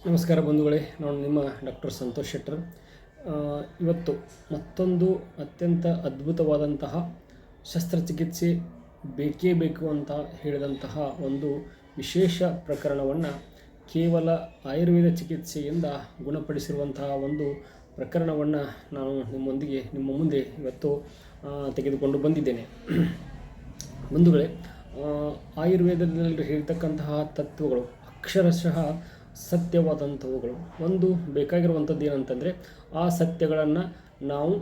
ನಮಸ್ಕಾರ ಬಂಧುಗಳೇ, ನಾನು ನಿಮ್ಮ ಡಾಕ್ಟರ್ ಸಂತೋಷ್ ಶೆಟ್ಟರ್. ಇವತ್ತು ಮತ್ತೊಂದು ಅತ್ಯಂತ ಅದ್ಭುತವಾದಂತಹ ಶಸ್ತ್ರಚಿಕಿತ್ಸೆ ಬೇಕೇ ಬೇಕು ಅಂತ ಹೇಳಿದಂತಹ ಒಂದು ವಿಶೇಷ ಪ್ರಕರಣವನ್ನು ಕೇವಲ ಆಯುರ್ವೇದ ಚಿಕಿತ್ಸೆಯಿಂದ ಗುಣಪಡಿಸಿರುವಂತಹ ಒಂದು ಪ್ರಕರಣವನ್ನು ನಾನು ನಿಮ್ಮ ಮುಂದೆ ಇವತ್ತು ತೆಗೆದುಕೊಂಡು ಬಂದಿದ್ದೇನೆ. ಬಂಧುಗಳೇ, ಆಯುರ್ವೇದದಲ್ಲಿ ಹೇಳ್ತಕ್ಕಂತಹ ತತ್ವಗಳು ಅಕ್ಷರಶಃ ಸತ್ಯವಾದಂಥವುಗಳು. ಒಂದು ಬೇಕಾಗಿರುವಂಥದ್ದು ಏನಂತಂದರೆ, ಆ ಸತ್ಯಗಳನ್ನು ನಾವು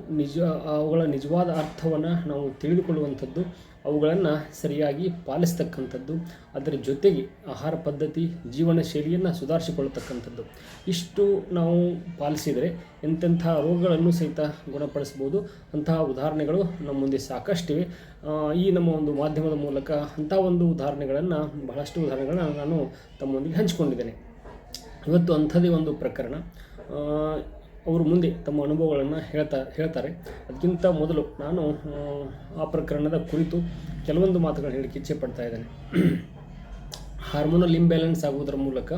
ಅವುಗಳ ನಿಜವಾದ ಅರ್ಥವನ್ನು ನಾವು ತಿಳಿದುಕೊಳ್ಳುವಂಥದ್ದು, ಅವುಗಳನ್ನು ಸರಿಯಾಗಿ ಪಾಲಿಸ್ತಕ್ಕಂಥದ್ದು, ಅದರ ಜೊತೆಗೆ ಆಹಾರ ಪದ್ಧತಿ, ಜೀವನ ಶೈಲಿಯನ್ನು ಸುಧಾರಿಸಿಕೊಳ್ಳತಕ್ಕಂಥದ್ದು. ಇಷ್ಟು ನಾವು ಪಾಲಿಸಿದರೆ ಎಂತೆಂಥ ರೋಗಗಳನ್ನು ಸಹಿತ ಗುಣಪಡಿಸ್ಬೋದು. ಅಂತಹ ಉದಾಹರಣೆಗಳು ನಮ್ಮ ಮುಂದೆ ಸಾಕಷ್ಟಿವೆ. ಈ ನಮ್ಮ ಒಂದು ಮಾಧ್ಯಮದ ಮೂಲಕ ಅಂಥ ಒಂದು ಬಹಳಷ್ಟು ಉದಾಹರಣೆಗಳನ್ನು ನಾನು ತಮ್ಮೊಂದಿಗೆ ಹಂಚಿಕೊಂಡಿದ್ದೇನೆ. ಇವತ್ತು ಅಂಥದ್ದೇ ಒಂದು ಪ್ರಕರಣ. ಅವರು ಮುಂದೆ ತಮ್ಮ ಅನುಭವಗಳನ್ನು ಹೇಳ್ತಾರೆ. ಅದಕ್ಕಿಂತ ಮೊದಲು ನಾನು ಆ ಪ್ರಕರಣದ ಕುರಿತು ಕೆಲವೊಂದು ಮಾತುಗಳನ್ನು ಹೇಳಲಿಕ್ಕೆ ಇಚ್ಛೆ ಪಡ್ತಾ ಇದ್ದೇನೆ. ಹಾರ್ಮೋನಲ್ ಇಂಬ್ಯಾಲೆನ್ಸ್ ಆಗುವುದರ ಮೂಲಕ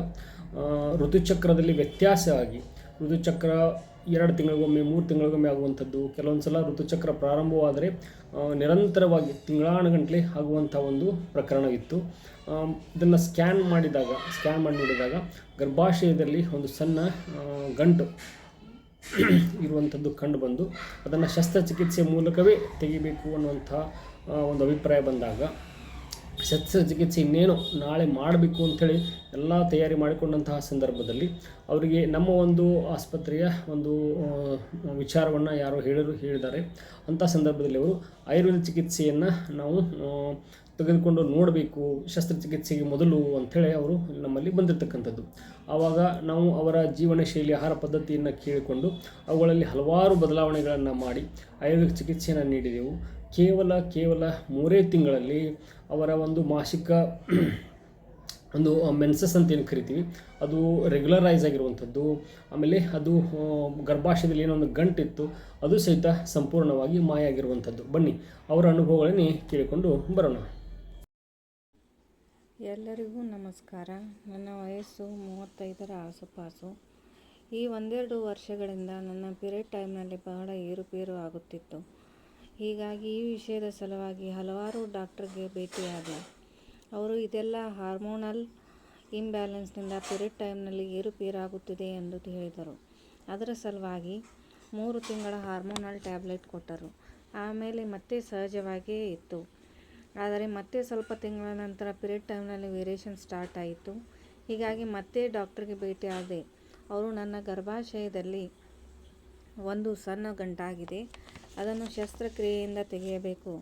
ಋತುಚಕ್ರದಲ್ಲಿ ವ್ಯತ್ಯಾಸ ಆಗಿ ಋತುಚಕ್ರ 2 ತಿಂಗಳಿಗೊಮ್ಮೆ 3 ತಿಂಗಳಿಗೊಮ್ಮೆ ಆಗುವಂಥದ್ದು, ಕೆಲವೊಂದು ಸಲ ಋತುಚಕ್ರ ಪ್ರಾರಂಭವಾದರೆ ನಿರಂತರವಾಗಿ ತಿಂಗಳಾನುಗಂಟಲೆ ಆಗುವಂಥ ಒಂದು ಪ್ರಕರಣವಿತ್ತು. ಇದನ್ನು ಸ್ಕ್ಯಾನ್ ಮಾಡಿ ನೋಡಿದಾಗ ಗರ್ಭಾಶಯದಲ್ಲಿ ಒಂದು ಸಣ್ಣ ಗಂಟು ಇರುವಂಥದ್ದು ಕಂಡುಬಂದು ಅದನ್ನು ಶಸ್ತ್ರಚಿಕಿತ್ಸೆ ಮೂಲಕವೇ ತೆಗಿಬೇಕು ಅನ್ನುವಂಥ ಒಂದು ಅಭಿಪ್ರಾಯ ಬಂದಾಗ, ಶಸ್ತ್ರಚಿಕಿತ್ಸೆ ಇನ್ನೇನು ನಾಳೆ ಮಾಡಬೇಕು ಅಂಥೇಳಿ ಎಲ್ಲ ತಯಾರಿ ಮಾಡಿಕೊಂಡಂತಹ ಸಂದರ್ಭದಲ್ಲಿ ಅವರಿಗೆ ನಮ್ಮ ಒಂದು ಆಸ್ಪತ್ರೆಯ ಒಂದು ವಿಚಾರವನ್ನು ಯಾರೋ ಹೇಳಿದ್ದಾರೆ. ಅಂಥ ಸಂದರ್ಭದಲ್ಲಿ ಅವರು ಆಯುರ್ವೇದ ಚಿಕಿತ್ಸೆಯನ್ನು ನಾವು ತೆಗೆದುಕೊಂಡು ನೋಡಬೇಕು ಶಸ್ತ್ರಚಿಕಿತ್ಸೆಗೆ ಮೊದಲು ಅಂಥೇಳಿ ಅವರು ನಮ್ಮಲ್ಲಿ ಬಂದಿರತಕ್ಕಂಥದ್ದು. ಆವಾಗ ನಾವು ಅವರ ಜೀವನ ಶೈಲಿ, ಆಹಾರ ಪದ್ಧತಿಯನ್ನು ಕೇಳಿಕೊಂಡು ಅವುಗಳಲ್ಲಿ ಹಲವಾರು ಬದಲಾವಣೆಗಳನ್ನು ಮಾಡಿ ಆಯುರ್ವೇದ ಚಿಕಿತ್ಸೆಯನ್ನು ನೀಡಿದೆವು. ಕೇವಲ 3 ತಿಂಗಳಲ್ಲಿ ಅವರ ಒಂದು ಮಾಸಿಕ ಒಂದು ಮೆನ್ಸಸ್ ಅಂತ ಏನು ಕರಿತೀವಿ, ಅದು ರೆಗ್ಯುಲರೈಸ್ ಆಗಿರುವಂಥದ್ದು. ಆಮೇಲೆ ಅದು ಗರ್ಭಾಶಯದಲ್ಲಿ ಏನೋ ಒಂದು ಗಂಟಿತ್ತು, ಅದು ಸಹಿತ ಸಂಪೂರ್ಣವಾಗಿ ಮಾಯ ಆಗಿರುವಂಥದ್ದು. ಬನ್ನಿ ಅವರ ಅನುಭವಗಳನ್ನೇ ಕೇಳಿಕೊಂಡು ಬರೋಣ. ಎಲ್ಲರಿಗೂ ನಮಸ್ಕಾರ. ನನ್ನ ವಯಸ್ಸು 35ರ ಆಸುಪಾಸು. ಈ 1-2 ವರ್ಷಗಳಿಂದ ನನ್ನ ಪೀರಿಯಡ್ ಟೈಮ್ನಲ್ಲಿ ಬಹಳ ಏರುಪೇರು ಆಗುತ್ತಿತ್ತು. ಹೀಗಾಗಿ ಈ ವಿಷಯದ ಸಲುವಾಗಿ ಹಲವಾರು ಡಾಕ್ಟರ್ಗೆ ಭೇಟಿಯಾದೆ. ಅವರು ಇದೆಲ್ಲ ಹಾರ್ಮೋನಲ್ ಇಂಬ್ಯಾಲೆನ್ಸ್ನಿಂದ ಪೀರಿಯಡ್ ಟೈಮ್ನಲ್ಲಿ ಏರುಪೇರಾಗುತ್ತಿದೆ ಎಂದು ಹೇಳಿದರು. ಅದರ ಸಲುವಾಗಿ 3 ತಿಂಗಳ ಹಾರ್ಮೋನಲ್ ಟ್ಯಾಬ್ಲೆಟ್ ಕೊಟ್ಟರು. ಆಮೇಲೆ ಮತ್ತೆ ಸಹಜವಾಗಿಯೇ ಇತ್ತು. ಆದರೆ ಮತ್ತೆ ಸ್ವಲ್ಪ ತಿಂಗಳ ನಂತರ ಪೀರಿಯಡ್ ಟೈಮ್ನಲ್ಲಿ ವೇರಿಯೇಷನ್ ಸ್ಟಾರ್ಟ್ ಆಯಿತು. ಹೀಗಾಗಿ ಮತ್ತೆ ಡಾಕ್ಟರ್ಗೆ ಭೇಟಿಯಾದೆ. ಅವರು ನನ್ನ ಗರ್ಭಾಶಯದಲ್ಲಿ ಒಂದು ಸಣ್ಣ ಗಂಟಾಗಿದೆ, ಅದನ್ನು ಶಸ್ತ್ರಕ್ರಿಯೆಯಿಂದ ತೆಗೆಯಬೇಕು,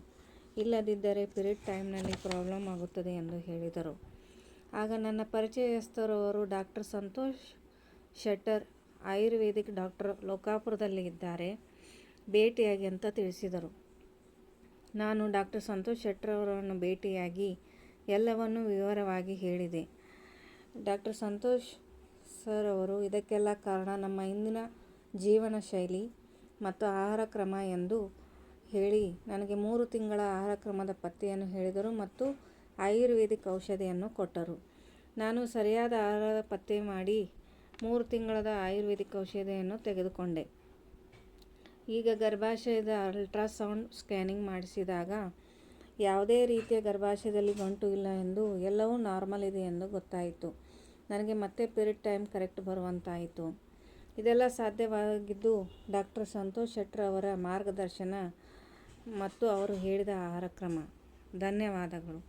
ಇಲ್ಲದಿದ್ದರೆ ಪೀರಿಯಡ್ ಟೈಮ್ನಲ್ಲಿ ಪ್ರಾಬ್ಲಮ್ ಆಗುತ್ತದೆ ಎಂದು ಹೇಳಿದರು. ಆಗ ನನ್ನ ಪರಿಚಯಸ್ಥರವರು ಡಾಕ್ಟರ್ ಸಂತೋಷ್ ಶೆಟ್ಟರ್, ಆಯುರ್ವೇದಿಕ್ ಡಾಕ್ಟರ್, ಲೋಕಾಪುರದಲ್ಲಿ ಇದ್ದಾರೆ, ಭೇಟಿಯಾಗಿ ಅಂತ ತಿಳಿಸಿದರು. ನಾನು ಡಾಕ್ಟರ್ ಸಂತೋಷ್ ಶೆಟ್ಟರ್ ಅವರನ್ನು ಭೇಟಿಯಾಗಿ ಎಲ್ಲವನ್ನೂ ವಿವರವಾಗಿ ಹೇಳಿದೆ. ಡಾಕ್ಟರ್ ಸಂತೋಷ್ ಸರ್ ಅವರು ಇದಕ್ಕೆಲ್ಲ ಕಾರಣ ನಮ್ಮ ಇಂದಿನ ಜೀವನ ಶೈಲಿ ಮತ್ತು ಆಹಾರ ಕ್ರಮ ಎಂದು ಹೇಳಿ ನನಗೆ 3 ತಿಂಗಳ ಆಹಾರ ಕ್ರಮದ ಪತ್ತೆಯನ್ನು ಹೇಳಿದರು ಮತ್ತು ಆಯುರ್ವೇದಿಕ್ ಔಷಧಿಯನ್ನು ಕೊಟ್ಟರು. ನಾನು ಸರಿಯಾದ ಆಹಾರದ ಪತ್ತೆ ಮಾಡಿ 3 ತಿಂಗಳದ ಆಯುರ್ವೇದಿಕ್ ಔಷಧಿಯನ್ನು ತೆಗೆದುಕೊಂಡೆ. ಈಗ ಗರ್ಭಾಶಯದ ಅಲ್ಟ್ರಾಸೌಂಡ್ ಸ್ಕ್ಯಾನಿಂಗ್ ಮಾಡಿಸಿದಾಗ ಯಾವುದೇ ರೀತಿಯ ಗರ್ಭಾಶಯದಲ್ಲಿ ಗಂಟು ಇಲ್ಲ ಎಂದು, ಎಲ್ಲವೂ ನಾರ್ಮಲ್ ಇದೆ ಎಂದು ಗೊತ್ತಾಯಿತು. ನನಗೆ ಮತ್ತೆ ಪೀರಿಯಡ್ ಟೈಮ್ ಕರೆಕ್ಟ್ ಬರುವಂತಾಯಿತು. ಇದೆಲ್ಲ ಸಾಧ್ಯವಾಗಿದ್ದು ಡಾಕ್ಟರ್ ಸಂತೋಷ್ ಶೆಟ್ಟರ್ ಅವರ ಮಾರ್ಗದರ್ಶನ ಮತ್ತು ಅವರು ಹೇಳಿದ ಆಹಾರ ಕ್ರಮ. ಧನ್ಯವಾದಗಳು.